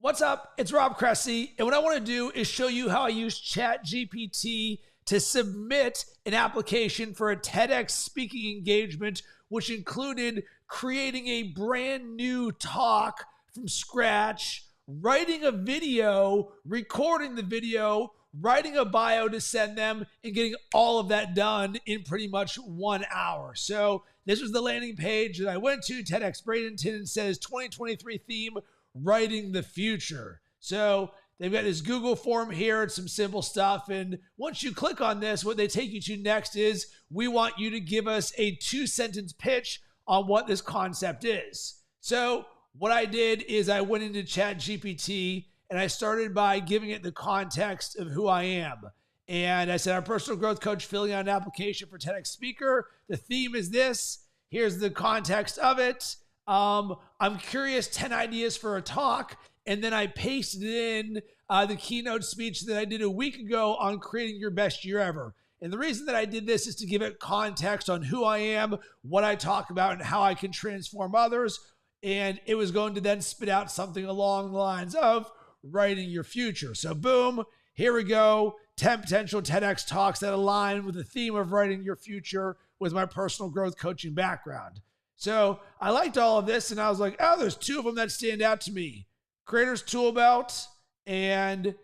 What's up? It's Rob Cressy, and what I want to do is show you how I use ChatGPT to submit an application for a TEDx speaking engagement, which included creating a brand new talk from scratch, writing a video, recording the video, writing a bio to send them, and getting all of that done in pretty much 1 hour. So this was the landing page that I went to, TEDx Bradenton, and says 2023 theme, writing the future. So they've got this Google form here. It's some simple stuff. And once you click on this, what they take you to next is, we want you to give us a 2-sentence pitch on what this concept is. So what I did is I went into ChatGPT and I started by giving it the context of who I am. And I said, I'm a personal growth coach filling out an application for TEDx speaker. The theme is this. Here's the context of it. I'm curious, 10 ideas for a talk. And then I pasted in the keynote speech that I did a week ago on creating your best year ever. And the reason that I did this is to give it context on who I am, what I talk about, and how I can transform others. And it was going to then spit out something along the lines of writing your future. So boom, here we go. 10 potential TEDx talks that align with the theme of writing your future with my personal growth coaching background. So I liked all of this, and I was like, oh, there's 2 of them that stand out to me. Creator's Tool Belt and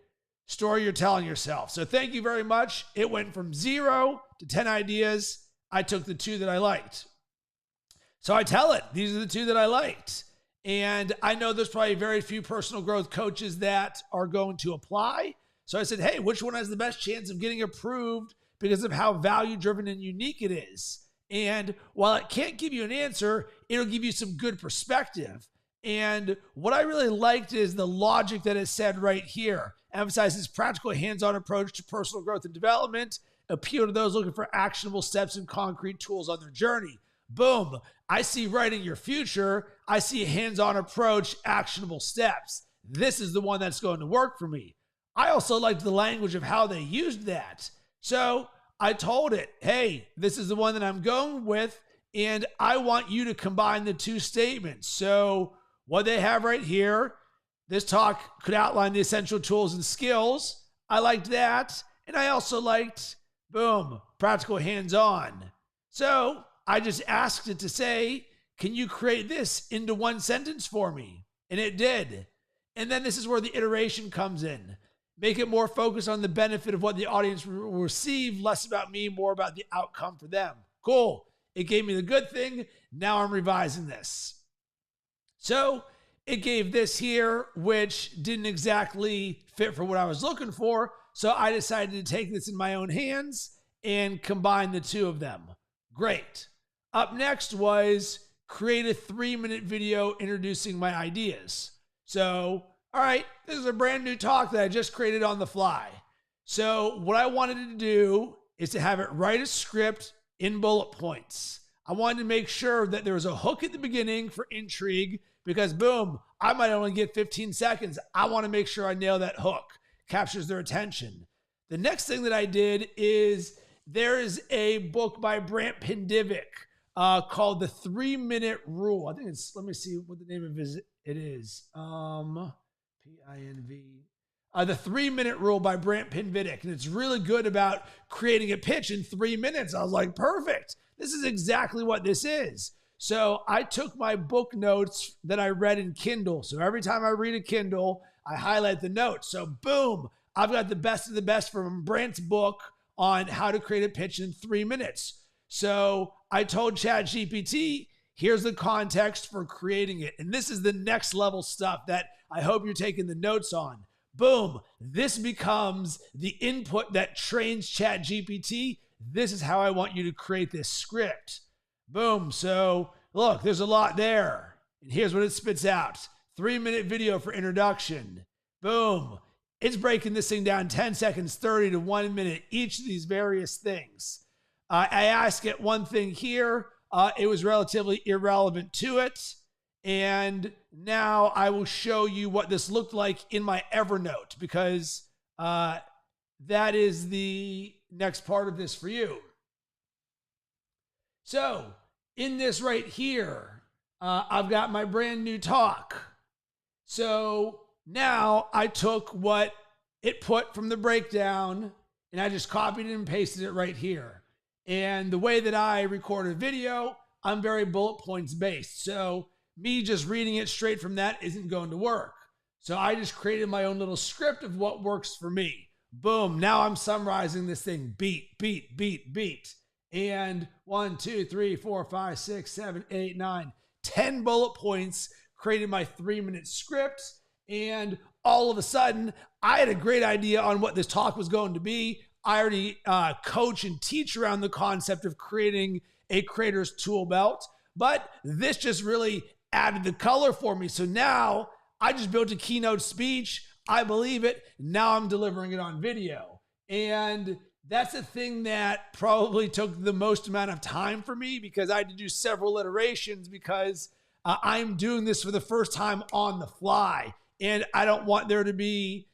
Story You're Telling Yourself. So thank you very much. It went from 0 to 10 ideas. I took the 2 that I liked. So I tell it, these are the 2 that I liked. And I know there's probably very few personal growth coaches that are going to apply. So I said, hey, which one has the best chance of getting approved because of how value-driven and unique it is? And while it can't give you an answer, it'll give you some good perspective. And what I really liked is the logic that is said right here. Emphasizes practical hands-on approach to personal growth and development, appeal to those looking for actionable steps and concrete tools on their journey. Boom. I see writing your future. I see a hands-on approach, actionable steps. This is the one that's going to work for me. I also liked the language of how they used that. So I told it, hey, this is the one that I'm going with, and I want you to combine the 2 statements. So what they have right here, this talk could outline the essential tools and skills. I liked that. And I also liked, boom, practical hands-on. So I just asked it to say, can you create this into 1 sentence for me? And it did. And then this is where the iteration comes in. Make it more focused on the benefit of what the audience will receive, less about me, more about the outcome for them. Cool. It gave me the good thing. Now I'm revising this. So it gave this here, which didn't exactly fit for what I was looking for. So I decided to take this in my own hands and combine the 2 of them. Great. Up next was create a 3-minute video introducing my ideas. So, all right, this is a brand new talk that I just created on the fly. So what I wanted to do is to have it write a script in bullet points. I wanted to make sure that there was a hook at the beginning for intrigue, because boom, I might only get 15 seconds. I want to make sure I nail that hook, captures their attention. The next thing that I did is there is a book by Brant Pindivic called The 3-Minute Rule. I think it's, let me see what the name of it is. P-I-N-V. The 3-Minute Rule by Brant Pindivic. And it's really good about creating a pitch in 3 minutes. I was like, perfect. This is exactly what this is. So I took my book notes that I read in Kindle. So every time I read a Kindle, I highlight the notes. So boom, I've got the best of the best from Brant's book on how to create a pitch in 3 minutes. So I told ChatGPT, here's the context for creating it. And this is the next level stuff that I hope you're taking the notes on. Boom, this becomes the input that trains ChatGPT. This is how I want you to create this script. Boom. So look, there's a lot there. And here's what it spits out. 3-minute video for introduction. Boom. It's breaking this thing down 10 seconds, 30 to 1 minute, each of these various things. I asked it one thing here. It was relatively irrelevant to it. And now I will show you what this looked like in my Evernote, because that is the next part of this for you. So in this right here, I've got my brand new talk. So now I took what it put from the breakdown and I just copied it and pasted it right here. And the way that I record a video, I'm very bullet points based. So me just reading it straight from that isn't going to work. So I just created my own little script of what works for me. Boom. Now I'm summarizing this thing. Beat, beat, beat, beat. And 1, 2, 3, 4, 5, 6, 7, 8, 9, 10 bullet points, created my 3-minute script. And all of a sudden, I had a great idea on what this talk was going to be. I already coach and teach around the concept of creating a creator's tool belt, but this just really added the color for me. So now I just built a keynote speech. I believe it. Now I'm delivering it on video. And that's a thing that probably took the most amount of time for me because I had to do several iterations because I'm doing this for the first time on the fly. And I don't want there to be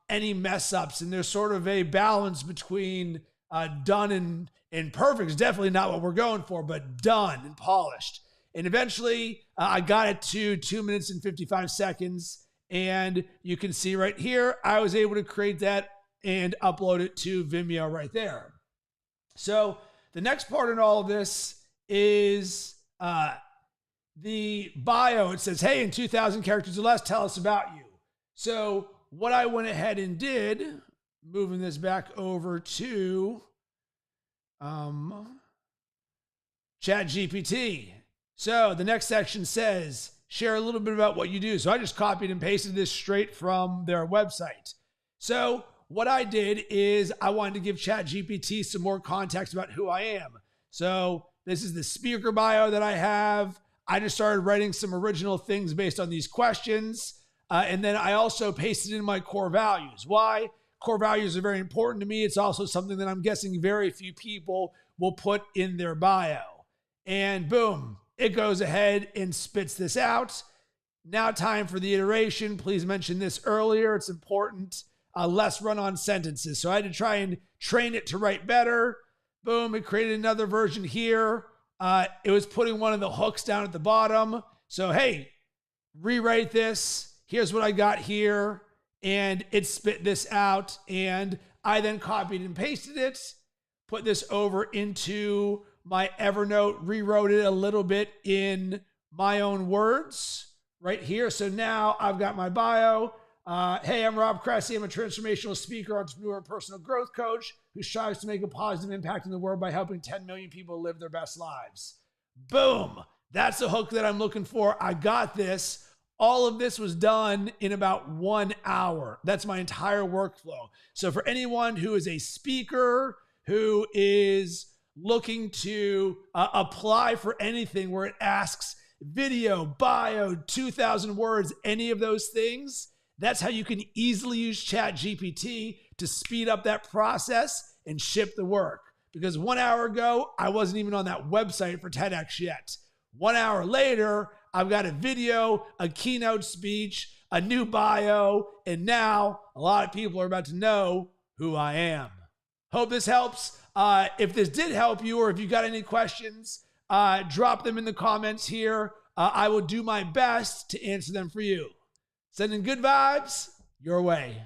any mess ups. And there's sort of a balance between done and perfect. It's definitely not what we're going for, but done and polished. And eventually I got it to 2 minutes and 55 seconds. And you can see right here, I was able to create that and upload it to Vimeo right there. So the next part in all of this is the bio. It says, hey, in 2,000 characters or less, tell us about you. So what I went ahead and did, moving this back over to ChatGPT. So the next section says, share a little bit about what you do. So I just copied and pasted this straight from their website. So what I did is I wanted to give ChatGPT some more context about who I am. So this is the speaker bio that I have. I just started writing some original things based on these questions. And then I also pasted in my core values. Why? Core values are very important to me. It's also something that I'm guessing very few people will put in their bio. And boom, it goes ahead and spits this out. Now time for the iteration. Please mention this earlier. It's important. Less run-on sentences. So I had to try and train it to write better. Boom, it created another version here. It was putting one of the hooks down at the bottom. So, hey, rewrite this. Here's what I got here. And it spit this out. And I then copied and pasted it, put this over into my Evernote, rewrote it a little bit in my own words right here. So now I've got my bio. Hey, I'm Rob Cressy. I'm a transformational speaker, entrepreneur, and personal growth coach who strives to make a positive impact in the world by helping 10 million people live their best lives. Boom. That's the hook that I'm looking for. I got this. All of this was done in about 1 hour. That's my entire workflow. So for anyone who is a speaker, who is looking to apply for anything where it asks video, bio, 2,000 words, any of those things, that's how you can easily use ChatGPT to speed up that process and ship the work. Because 1 hour ago, I wasn't even on that website for TEDx yet. 1 hour later, I've got a video, a keynote speech, a new bio, and now a lot of people are about to know who I am. Hope this helps. If this did help you, or if you got any questions, drop them in the comments here. I will do my best to answer them for you. Sending good vibes your way.